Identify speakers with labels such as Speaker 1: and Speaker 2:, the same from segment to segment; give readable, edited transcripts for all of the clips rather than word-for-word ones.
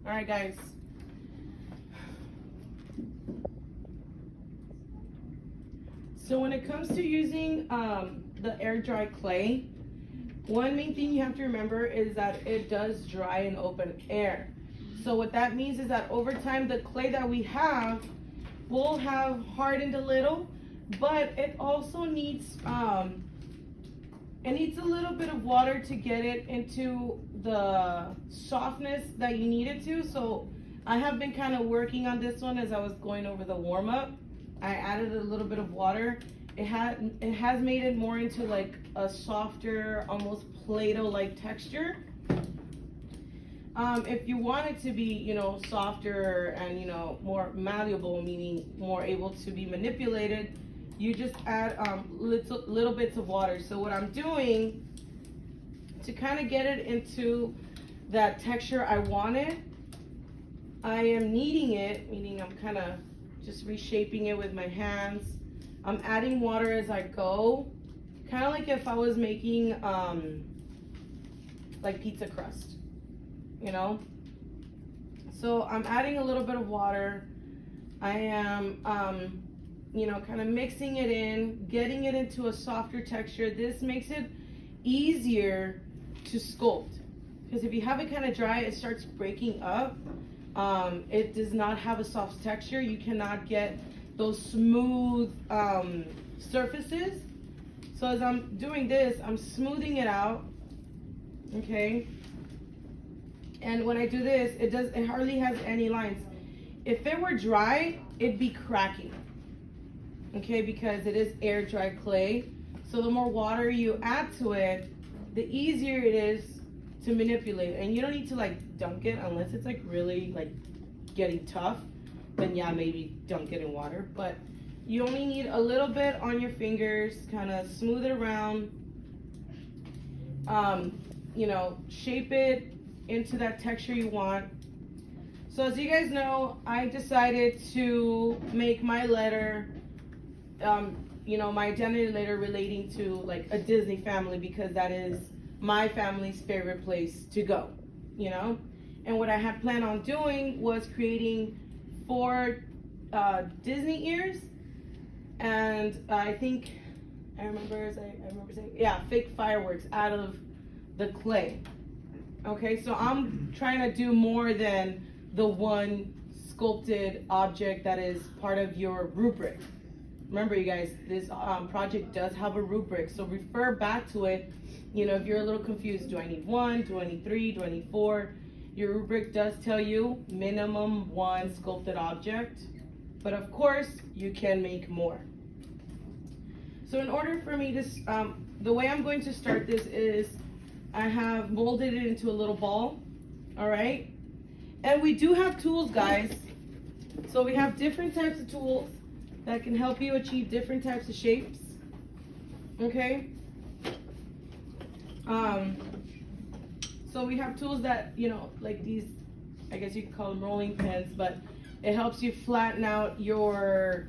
Speaker 1: All right, guys. So when it comes to using the air dry clay, one main thing you have to remember is that it does dry in open air. So what that means is that over time, the clay that we have will have hardened a little, but it also needs a little bit of water to get it into the softness that you need it to. So I have been kind of working on this one as I was going over the warm up. I added a little bit of water. It has made it more into like a softer, almost Play-Doh-like texture. If you want it to be, softer and, more malleable, meaning more able to be manipulated, you just add little bits of water. So what I'm doing to kind of get it into that texture I wanted, I am kneading it, meaning I'm kind of just reshaping it with my hands. I'm adding water as I go, kind of like if I was making like pizza crust, So I'm adding a little bit of water. I am, kind of mixing it in, getting it into a softer texture. This makes it easier to sculpt, because if you have it kind of dry, it starts breaking up. It does not have a soft texture. You cannot get those smooth surfaces. So as I'm doing this, I'm smoothing it out, okay? And when I do this, it hardly has any lines. If it were dry, it'd be cracking, okay? Because it is air dry clay. So the more water you add to it, the easier it is to manipulate. And you don't need to like dunk it unless it's like really like getting tough. Then yeah, maybe dunk it in water. But you only need a little bit on your fingers, kind of smooth it around, shape it into that texture you want. So as you guys know, I decided to make my letter, my identity letter relating to like a Disney family, because that is my family's favorite place to go, And what I had planned on doing was creating 4 Disney ears, and I remember saying, yeah, fake fireworks out of the clay. Okay, so I'm trying to do more than the one sculpted object that is part of your rubric. Remember, you guys, this project does have a rubric, so refer back to it. If you're a little confused, do I need 1? Do I need 3? Do I need 4? Your rubric does tell you minimum 1 sculpted object, but of course you can make more. So in order for me to, the way I'm going to start this is I have molded it into a little ball, all right? And we do have tools, guys. So we have different types of tools that can help you achieve different types of shapes, okay? So we have tools that, like these, I guess you could call them rolling pins, but it helps you flatten out your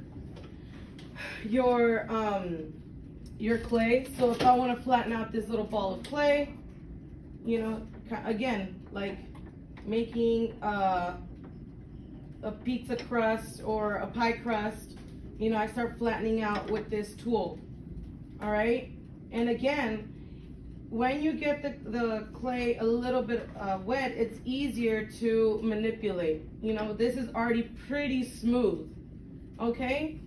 Speaker 1: clay. So if I want to flatten out this little ball of clay, again, like making a pizza crust or a pie crust, I start flattening out with this tool, all right? And again, when you get the clay a little bit wet, it's easier to manipulate. This is already pretty smooth, okay?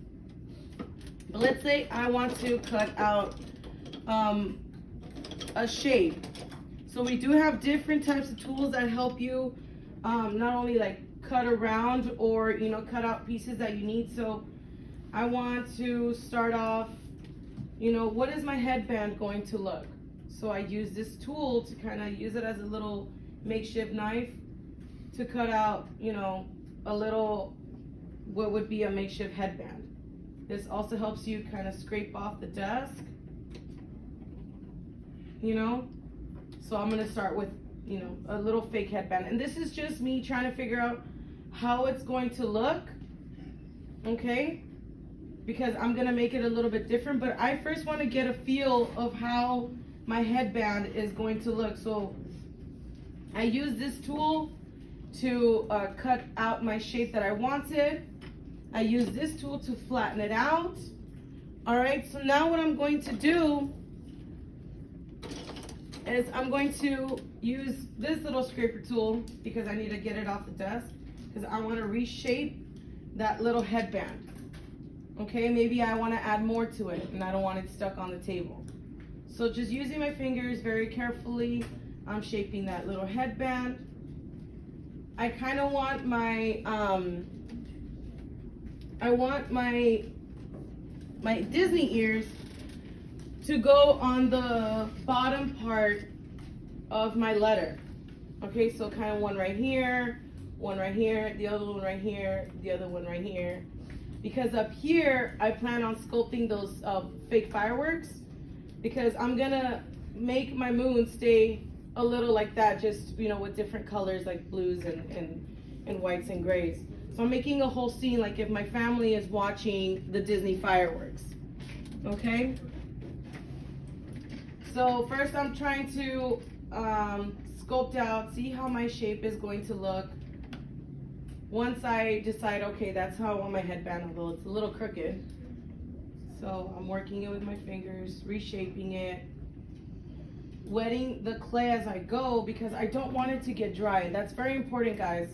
Speaker 1: But let's say I want to cut out a shape. So we do have different types of tools that help you not only like cut around or, cut out pieces that you need. So I want to start off, what is my headband going to look? So I use this tool to kind of use it as a little makeshift knife to cut out, a little, what would be a makeshift headband. This also helps you kind of scrape off the desk, So I'm gonna start with, a little fake headband. And this is just me trying to figure out how it's going to look, okay? Because I'm gonna make it a little bit different, but I first wanna get a feel of how my headband is going to look. So I use this tool to cut out my shape that I wanted. I use this tool to flatten it out. All right, so now what I'm going to do is I'm going to use this little scraper tool because I need to get it off the desk because I want to reshape that little headband. Okay, maybe I want to add more to it and I don't want it stuck on the table. So just using my fingers very carefully, I'm shaping that little headband. I kind of want my my Disney ears to go on the bottom part of my letter. Okay, so kind of one right here, the other one right here, the other one right here. Because up here, I plan on sculpting those fake fireworks because I'm gonna make my moon stay a little like that, just, you know, with different colors like blues and whites and grays. So I'm making a whole scene like if my family is watching the Disney fireworks, okay? So first I'm trying to sculpt out, see how my shape is going to look. Once I decide, okay, that's how I want my headband, although it's a little crooked. So I'm working it with my fingers, reshaping it, wetting the clay as I go because I don't want it to get dry. That's very important, guys.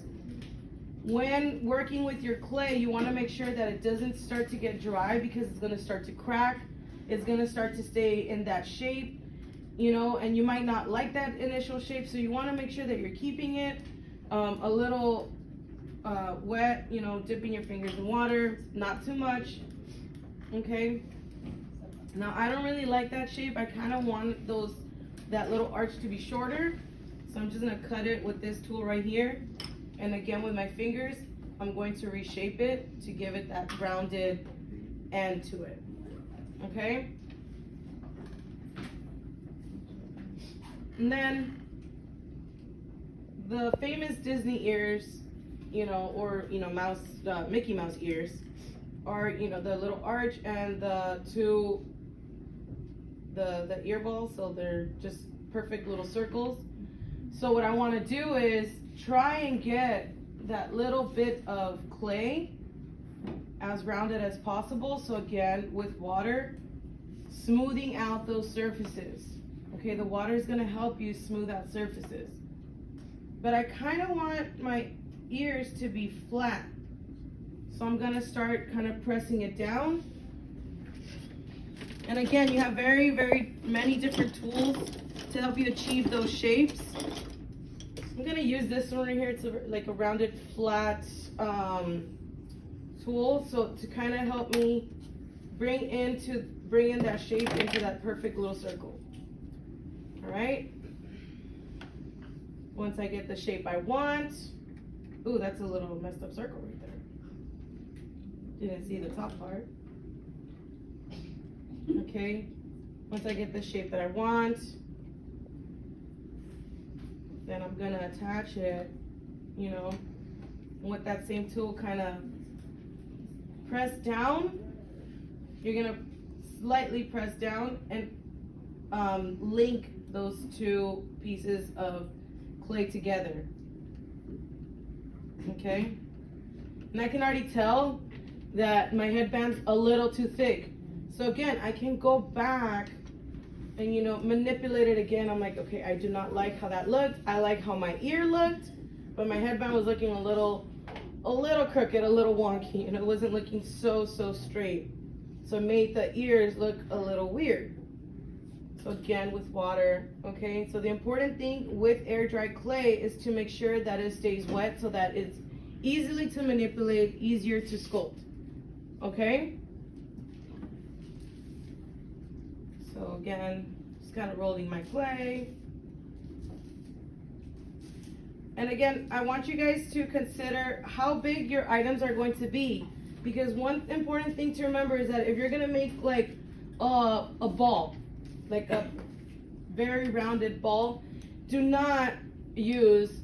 Speaker 1: When working with your clay, you want to make sure that it doesn't start to get dry because it's going to start to crack. It's going to start to stay in that shape, you know, and you might not like that initial shape. So you want to make sure that you're keeping it a little wet, you know, dipping your fingers in water, not too much. Okay. Now I don't really like that shape. I kind of want that little arch to be shorter. So I'm just going to cut it with this tool right here. And again, with my fingers, I'm going to reshape it to give it that rounded end to it. Okay? And then the famous Disney ears, you know, or, you know, Mickey Mouse ears are, you know, the little arch and the ear balls, so they're just perfect little circles. So what I want to do is try and get that little bit of clay as rounded as possible. So again, with water, smoothing out those surfaces. Okay, the water is going to help you smooth out surfaces. But I kind of want my ears to be flat. So I'm going to start kind of pressing it down. And again, you have very, very many different tools to help you achieve those shapes. I'm gonna use this one right here. It's like a rounded flat tool, so to kind of help me bring in that shape into that perfect little circle. All right. Once I get the shape I want, ooh, that's a little messed up circle right there. Didn't see the top part. Okay. Once I get the shape that I want, then I'm gonna attach it, you know, with that same tool, kind of press down. You're gonna slightly press down and link those two pieces of clay together. Okay? And I can already tell that my headband's a little too thick. So again, I can go back and, you know, manipulate it again. I'm like, okay, I do not like how that looked. I like how my ear looked, but my headband was looking a little crooked, a little wonky, and it wasn't looking so straight. So it made the ears look a little weird. So again, with water, okay? So the important thing with air dry clay is to make sure that it stays wet so that it's easily to manipulate, easier to sculpt, okay? So again, just kind of rolling my clay. And again, I want you guys to consider how big your items are going to be. Because one important thing to remember is that if you're gonna make like a ball, like a very rounded ball, do not use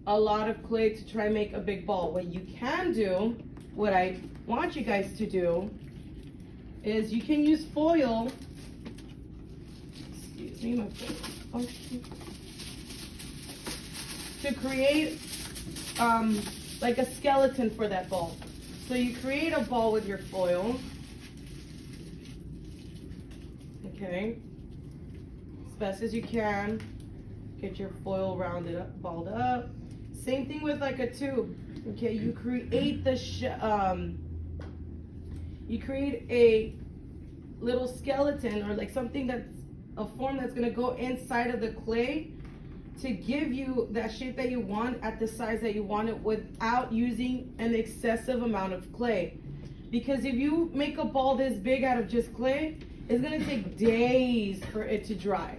Speaker 1: a lot of clay to try and make a big ball. What you can do, what I want you guys to do, is you can use foil. Excuse me, my foil. To create like a skeleton for that ball. So you create a ball with your foil. Okay, as best as you can. Get your foil rounded up, balled up. Same thing with like a tube. Okay, you create the you create a little skeleton or like something that's a form that's gonna go inside of the clay to give you that shape that you want at the size that you want it without using an excessive amount of clay. Because if you make a ball this big out of just clay, it's gonna take days for it to dry.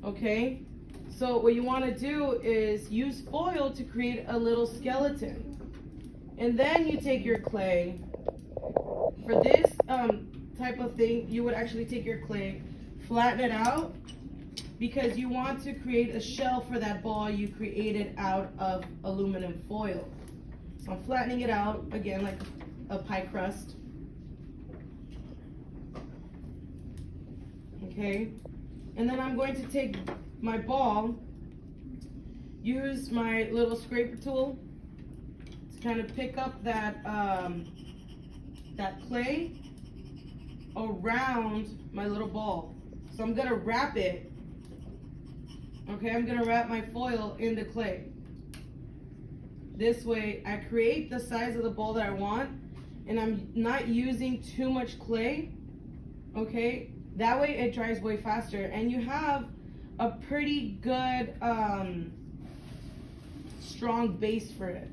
Speaker 1: Okay? So what you wanna do is use foil to create a little skeleton. And then you take your clay. For this type of thing, you would actually take your clay, flatten it out, because you want to create a shell for that ball you created out of aluminum foil. So I'm flattening it out, again, like a pie crust. Okay, and then I'm going to take my ball, use my little scraper tool to kind of pick up that, that clay around my little ball. So I'm gonna wrap it. Okay, I'm gonna wrap my foil in the clay. This way I create the size of the ball that I want, and I'm not using too much clay. Okay, that way it dries way faster, and you have a pretty good strong base for it.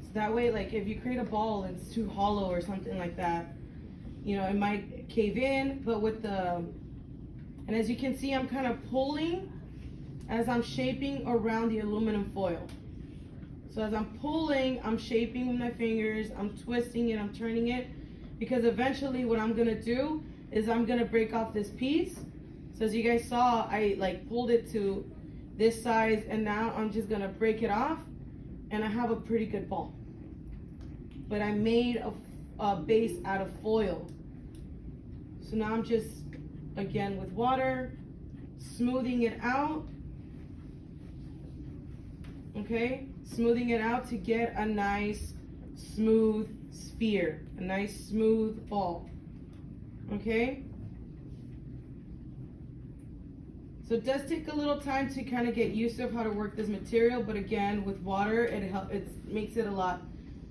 Speaker 1: So that way, like if you create a ball and it's too hollow or something like that, you know, it might cave in. But with the, and as you can see, I'm kind of pulling as I'm shaping around the aluminum foil. So as I'm pulling, I'm shaping with my fingers, I'm twisting it, I'm turning it, because eventually what I'm gonna do is I'm gonna break off this piece. So as you guys saw, I like pulled it to this size, and now I'm just gonna break it off, and I have a pretty good ball. But I made a base out of foil. So now I'm just, again with water, smoothing it out. Okay, smoothing it out to get a nice smooth sphere, a nice smooth ball. Okay, so it does take a little time to kind of get used to how to work this material, but again with water it makes it a lot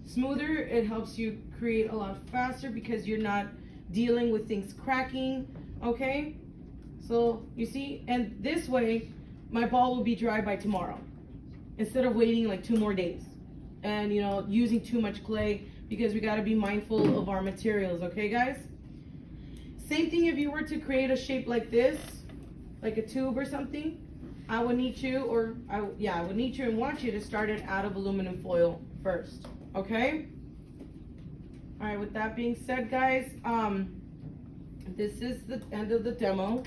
Speaker 1: smoother. It helps you create a lot faster because you're not dealing with things cracking. Okay, so you see, and this way my ball will be dry by tomorrow instead of waiting like 2 more days and, you know, using too much clay, because we got to be mindful of our materials. Okay guys, same thing if you were to create a shape like this, like a tube or something, I would need you, I would need you and want you to start it out of aluminum foil first. Okay, all right, with that being said guys, this is the end of the demo.